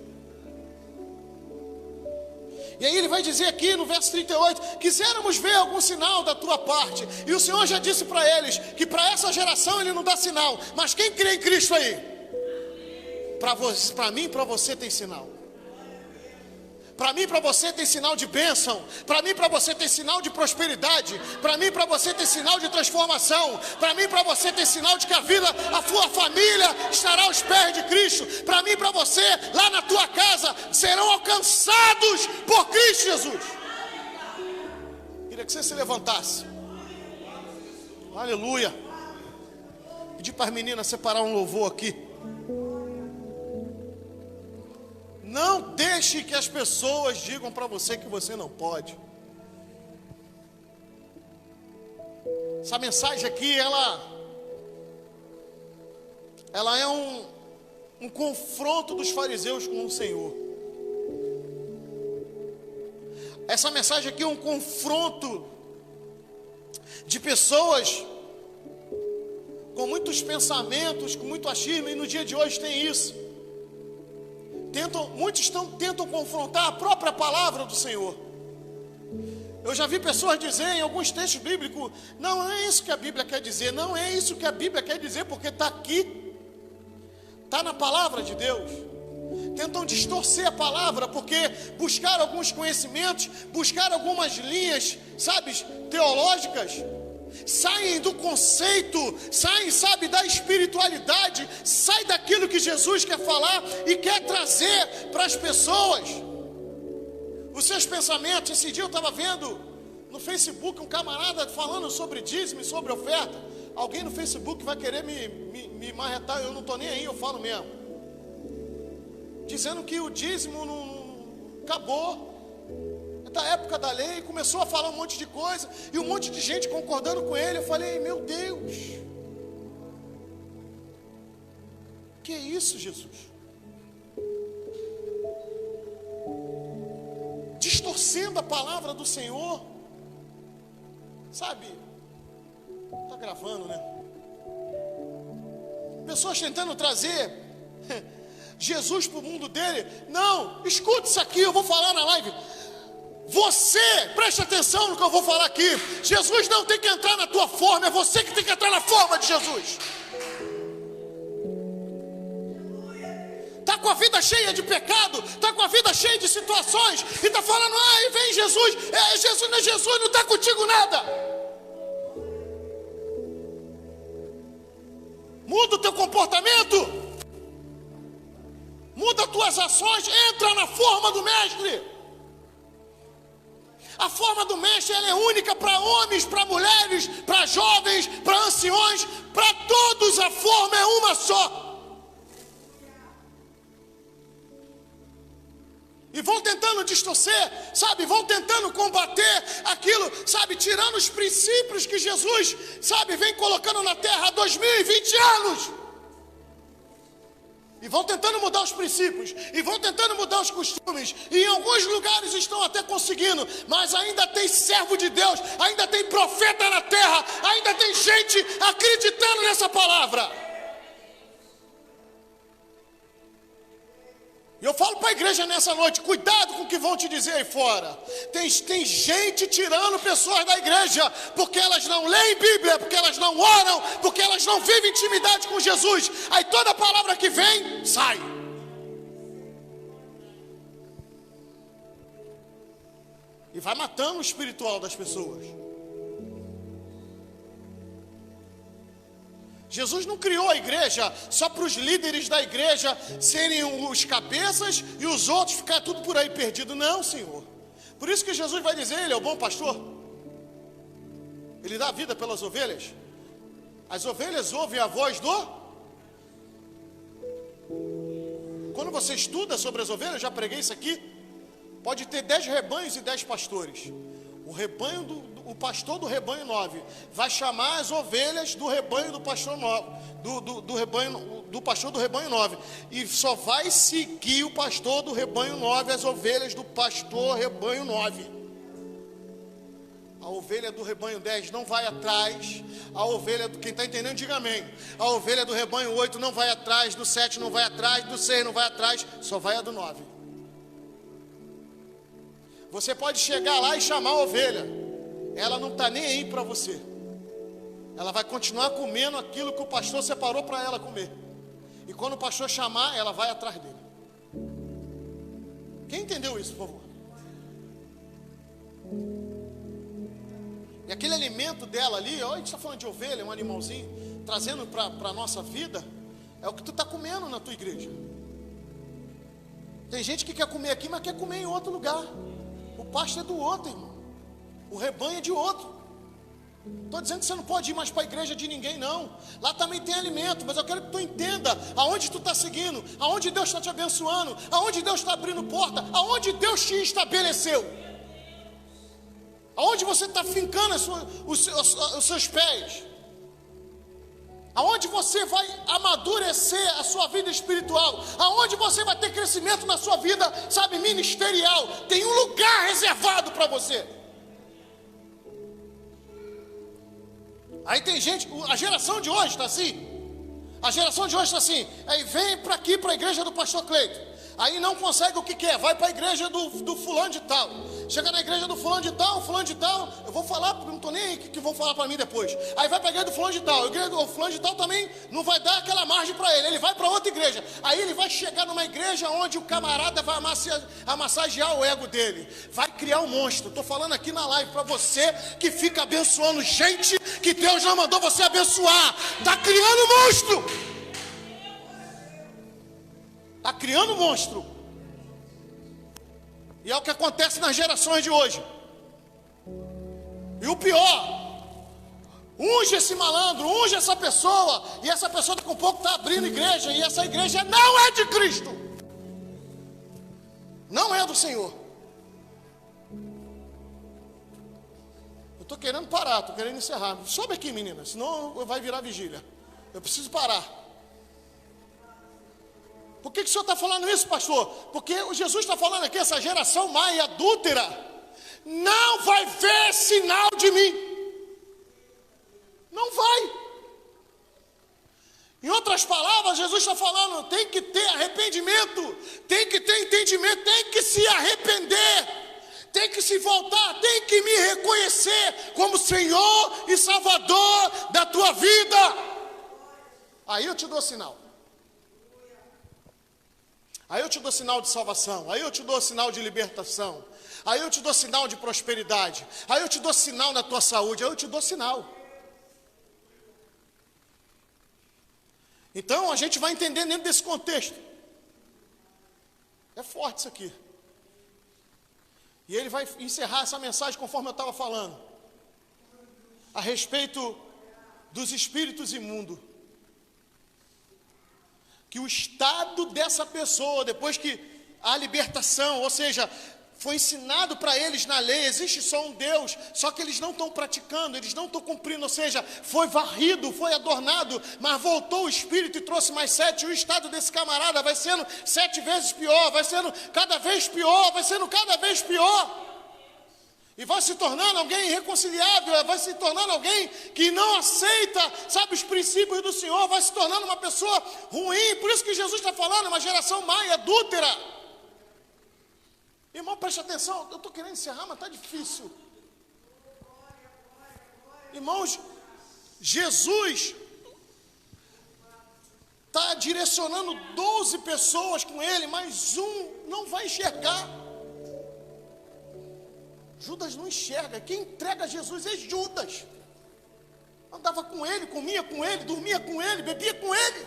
E aí ele vai dizer aqui no verso 38, quiséramos ver algum sinal da tua parte. E o Senhor já disse para eles, que para essa geração Ele não dá sinal. Mas quem crê em Cristo aí? Para mim e para você tem sinal. Para mim e para você tem sinal de bênção. Para mim e para você tem sinal de prosperidade. Para mim e para você tem sinal de transformação. Para mim e para você tem sinal de que a tua família estará aos pés de Cristo. Para mim e para você, lá na tua casa, serão alcançados por Cristo Jesus. Queria que você se levantasse. Aleluia. Pedir para as meninas separar um louvor aqui. Não deixe que as pessoas digam para você que você não pode. Essa mensagem aqui, ela é um confronto dos fariseus com o Senhor. Essa mensagem aqui é um confronto de pessoas com muitos pensamentos, com muito achismo, e no dia de hoje tem isso. Muitos tentam confrontar a própria palavra do Senhor. Eu já vi pessoas dizer em alguns textos bíblicos: não é isso que a Bíblia quer dizer, não é isso que a Bíblia quer dizer, porque está aqui, está na palavra de Deus. Tentam distorcer a palavra, porque buscaram alguns conhecimentos, buscaram algumas linhas, teológicas, saem do conceito, saem, da espiritualidade, saem daquilo que Jesus quer falar e quer trazer para as pessoas os seus pensamentos. Esse dia eu estava vendo no Facebook um camarada falando sobre dízimo e sobre oferta. Alguém no Facebook vai querer me marretar, eu não estou nem aí, eu falo mesmo, dizendo que o dízimo não acabou da época da lei, começou a falar um monte de coisa, e um monte de gente concordando com ele. Eu falei: meu Deus, que é isso, Jesus? Distorcendo a palavra do Senhor, está gravando, né? Pessoas tentando trazer Jesus para o mundo dele. Não, escute isso aqui, eu vou falar na live. Você, preste atenção no que eu vou falar aqui. Jesus não tem que entrar na tua forma, é você que tem que entrar na forma de Jesus. Está com a vida cheia de pecado, está com a vida cheia de situações, e está falando, e vem Jesus, Jesus não é Jesus, não está contigo nada. Muda o teu comportamento, muda as tuas ações, entra na forma do mestre. A forma do mestre ela é única para homens, para mulheres, para jovens, para anciões, para todos a forma é uma só. E vão tentando distorcer, sabe, vão tentando combater aquilo, sabe, tirando os princípios que Jesus, sabe, vem colocando na terra há 2020 anos. E vão tentando mudar os princípios, e vão tentando mudar os costumes, e em alguns lugares estão até conseguindo, mas ainda tem servo de Deus, ainda tem profeta na terra, ainda tem gente acreditando nessa palavra. E eu falo para a igreja nessa noite, cuidado com o que vão te dizer aí fora. Tem gente tirando pessoas da igreja, porque elas não leem Bíblia, porque elas não oram, porque elas não vivem intimidade com Jesus. Aí toda palavra que vem, sai. E vai matando o espiritual das pessoas. Jesus não criou a igreja só para os líderes da igreja serem os cabeças e os outros ficar tudo por aí perdido. Não, Senhor. Por isso que Jesus vai dizer, Ele é o bom pastor. Ele dá vida pelas ovelhas. As ovelhas ouvem a voz do... Quando você estuda sobre as ovelhas, eu já preguei isso aqui, pode ter 10 rebanhos e 10 pastores. O pastor do rebanho 9 vai chamar as ovelhas do rebanho do pastor 9, do pastor do rebanho 9, e só vai seguir o pastor do rebanho 9 as ovelhas do pastor rebanho 9. A ovelha do rebanho 10 não vai atrás, a ovelha do... Quem está entendendo, diga amém. A ovelha do rebanho 8 não vai atrás, do 7 não vai atrás, do 6 não vai atrás, só vai a do 9. Você pode chegar lá e chamar a ovelha, ela não está nem aí para você. Ela vai continuar comendo aquilo que o pastor separou para ela comer. E quando o pastor chamar, ela vai atrás dele. Quem entendeu isso, por favor? E aquele alimento dela ali, ó, a gente está falando de ovelha, um animalzinho, trazendo para a nossa vida, é o que tu está comendo na tua igreja. Tem gente que quer comer aqui, mas quer comer em outro lugar. O pasto é do outro, irmão. O rebanho é de outro. Estou dizendo que você não pode ir mais para a igreja de ninguém, não. Lá também tem alimento, mas eu quero que tu entenda aonde tu está seguindo, aonde Deus está te abençoando, aonde Deus está abrindo porta, aonde Deus te estabeleceu, aonde você está fincando os seus pés, aonde você vai amadurecer a sua vida espiritual, aonde você vai ter crescimento na sua vida, sabe, ministerial. Tem um lugar reservado para você. Aí tem gente, a geração de hoje está assim. A geração de hoje está assim. Aí vem para aqui, para a igreja do pastor Cleito. Aí não consegue o que quer, vai para a igreja do fulano de tal. Chega na igreja do fulano de tal, eu vou falar, não estou nem aí que vão falar para mim depois. Aí vai para a igreja do fulano de tal, a igreja do fulano de tal também não vai dar aquela margem para ele vai para outra igreja. Aí ele vai chegar numa igreja onde o camarada vai massagear o ego dele, vai criar um monstro. Estou falando aqui na live para você que fica abençoando gente que Deus não mandou você abençoar. Está criando um monstro. Está criando um monstro. E é o que acontece nas gerações de hoje. E o pior, unge esse malandro, unge essa pessoa, e essa pessoa daqui a pouco está abrindo igreja, e essa igreja não é de Cristo, não é do Senhor. Eu estou querendo parar, estou querendo encerrar. Sobe aqui, menina, senão vai virar vigília. Eu preciso parar. Por que o senhor está falando isso, pastor? Porque o Jesus está falando aqui, essa geração má e adúltera não vai ver sinal de mim. Não vai. Em outras palavras, Jesus está falando, tem que ter arrependimento, tem que ter entendimento, tem que se arrepender, tem que se voltar, tem que me reconhecer como Senhor e Salvador da tua vida. Aí eu te dou sinal. Aí eu te dou sinal de salvação, aí eu te dou sinal de libertação, aí eu te dou sinal de prosperidade, aí eu te dou sinal na tua saúde, aí eu te dou sinal. Então a gente vai entender dentro desse contexto. É forte isso aqui. E ele vai encerrar essa mensagem conforme eu estava falando, a respeito dos espíritos imundos. Que o estado dessa pessoa, depois que a libertação, ou seja, foi ensinado para eles na lei, existe só um Deus, só que eles não estão praticando, eles não estão cumprindo, ou seja, foi varrido, foi adornado, mas voltou o Espírito e trouxe mais 7, e o estado desse camarada vai sendo 7 vezes pior, vai sendo cada vez pior, vai sendo cada vez pior, e vai se tornando alguém irreconciliável, vai se tornando alguém que não aceita, sabe, os princípios do Senhor, vai se tornando uma pessoa ruim. Por isso que Jesus está falando, uma geração má e adúltera. Irmão, preste atenção, eu estou querendo encerrar, mas está difícil. Irmãos, Jesus está direcionando 12 pessoas com ele, mas um não vai enxergar. Judas não enxerga, quem entrega a Jesus é Judas. Andava com ele, comia com ele, dormia com ele, bebia com ele.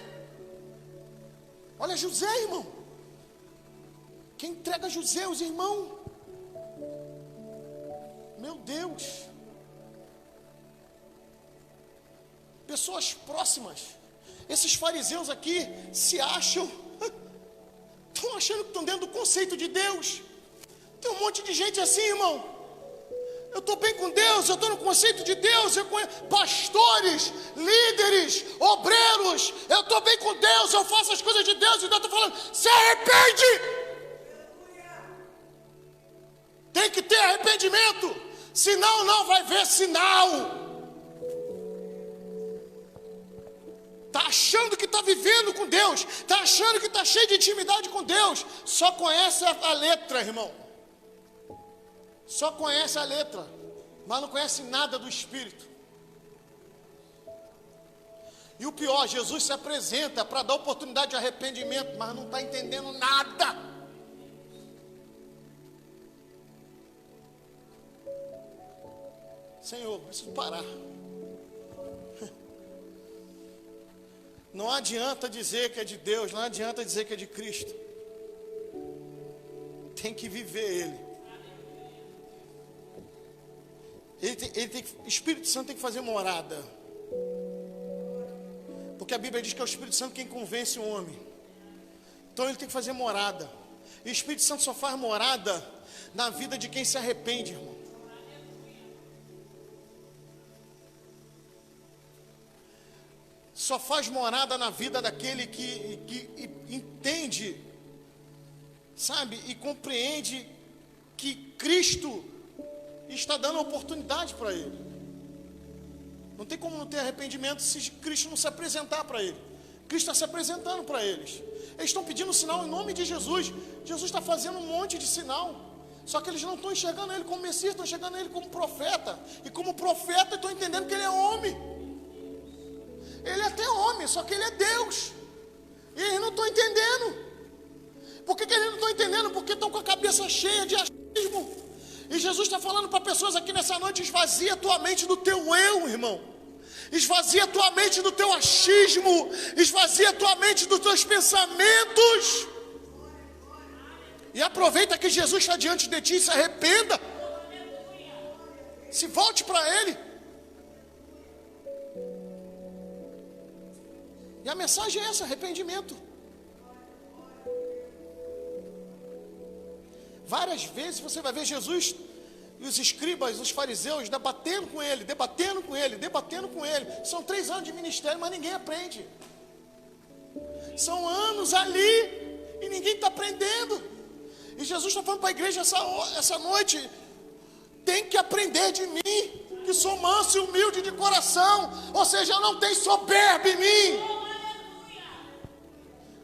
Olha José, irmão. Quem entrega José, os irmãos. Meu Deus. Pessoas próximas. Esses fariseus aqui se acham, estão achando que estão dentro do conceito de Deus. Tem um monte de gente assim, irmão. Eu estou bem com Deus, eu estou no conceito de Deus, eu conheço pastores, líderes, obreiros, eu estou bem com Deus, eu faço as coisas de Deus, e Deus está falando, se arrepende! Tem que ter arrependimento, senão não vai ver sinal. Está achando que está vivendo com Deus, está achando que está cheio de intimidade com Deus, só conhece a letra, irmão. Só conhece a letra, mas não conhece nada do Espírito. E o pior, Jesus se apresenta para dar oportunidade de arrependimento, mas não está entendendo nada. Senhor, preciso parar. Não adianta dizer que é de Deus, não adianta dizer que é de Cristo. Tem que viver Ele. O Espírito Santo tem que fazer morada. Porque a Bíblia diz que é o Espírito Santo quem convence o homem. Então ele tem que fazer morada. E o Espírito Santo só faz morada na vida de quem se arrepende, irmão. Só faz morada na vida daquele que entende, sabe, e compreende que Cristo está dando oportunidade para ele. Não tem como não ter arrependimento se Cristo não se apresentar para ele. Cristo está se apresentando para eles. Eles estão pedindo sinal em nome de Jesus. Jesus está fazendo um monte de sinal. Só que eles não estão enxergando ele como Messias, estão enxergando ele como profeta. E como profeta estão entendendo que ele é homem. Ele é até homem, só que ele é Deus. E eles não estão entendendo. Por que eles não estão entendendo? Porque estão com a cabeça cheia de achismo. E Jesus está falando para pessoas aqui nessa noite, esvazia a tua mente do teu eu, irmão. Esvazia a tua mente do teu achismo. Esvazia a tua mente dos teus pensamentos. E aproveita que Jesus está diante de ti e se arrependa. Se volte para Ele. E a mensagem é essa, arrependimento. Várias vezes você vai ver Jesus e os escribas, os fariseus, debatendo com ele. São 3 anos de ministério, mas ninguém aprende. São anos ali e ninguém está aprendendo. E Jesus está falando para a igreja essa noite, tem que aprender de mim, que sou manso e humilde de coração. Ou seja, eu não tenho soberba em mim.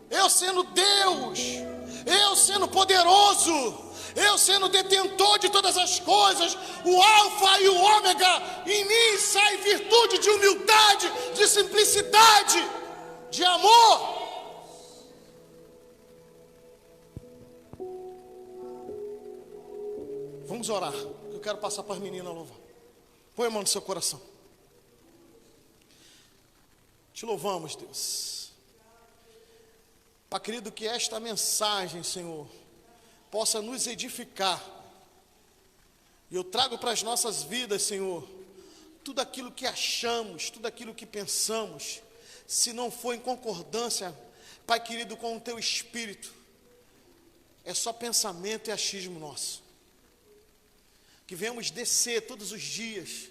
Eu sendo Deus, eu sendo poderoso, eu sendo detentor de todas as coisas, o alfa e o ômega, em mim sai virtude de humildade, de simplicidade, de amor. Vamos orar. Eu quero passar para as meninas louvar. Põe a mão no seu coração. Te louvamos, Deus. Pai querido, que esta mensagem, Senhor, possa nos edificar. E eu trago para as nossas vidas, Senhor, tudo aquilo que achamos, tudo aquilo que pensamos, se não for em concordância, Pai querido, com o Teu Espírito, é só pensamento e achismo nosso. Que venhamos descer todos os dias,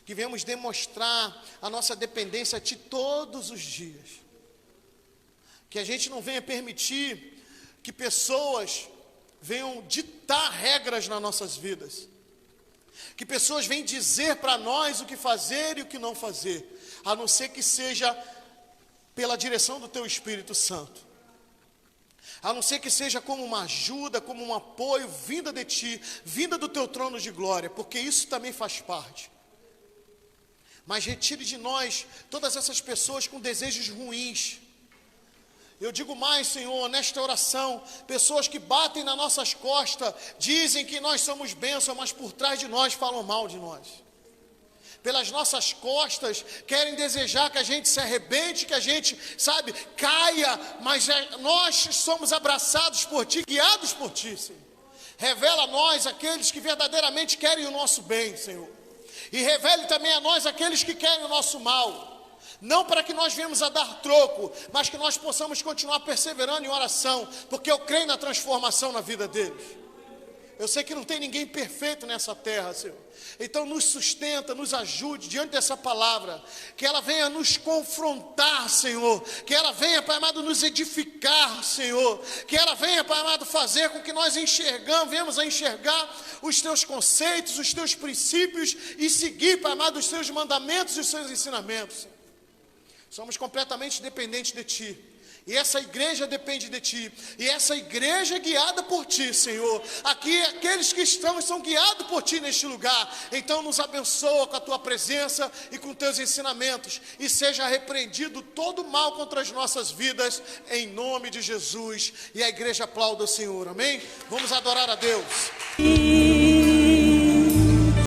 que venhamos demonstrar a nossa dependência a Ti todos os dias. Que a gente não venha permitir que pessoas venham ditar regras nas nossas vidas. Que pessoas venham dizer para nós o que fazer e o que não fazer, a não ser que seja pela direção do Teu Espírito Santo. A não ser que seja como uma ajuda, como um apoio, vinda de Ti, vinda do Teu trono de glória, porque isso também faz parte. Mas retire de nós todas essas pessoas com desejos ruins. Eu digo mais, Senhor, nesta oração, pessoas que batem nas nossas costas, dizem que nós somos bênção, mas por trás de nós falam mal de nós. Pelas nossas costas, querem desejar que a gente se arrebente, que a gente, sabe, caia, mas nós somos abraçados por Ti, guiados por Ti, Senhor. Revela a nós aqueles que verdadeiramente querem o nosso bem, Senhor. E revele também a nós aqueles que querem o nosso mal. Não para que nós venhamos a dar troco, mas que nós possamos continuar perseverando em oração, porque eu creio na transformação na vida deles. Eu sei que não tem ninguém perfeito nessa terra, Senhor. Então nos sustenta, nos ajude diante dessa palavra, que ela venha nos confrontar, Senhor, que ela venha, Pai amado, nos edificar, Senhor, que ela venha, Pai amado, fazer com que nós venhamos a enxergar os Teus conceitos, os Teus princípios e seguir, Pai amado, os Teus mandamentos e os Teus ensinamentos. Somos completamente dependentes de Ti. E essa igreja depende de Ti. E essa igreja é guiada por Ti, Senhor. Aqui, aqueles que estão são guiados por Ti neste lugar. Então nos abençoa com a Tua presença e com Teus ensinamentos. E seja repreendido todo mal contra as nossas vidas, em nome de Jesus. E a igreja aplauda o Senhor, amém? Vamos adorar a Deus.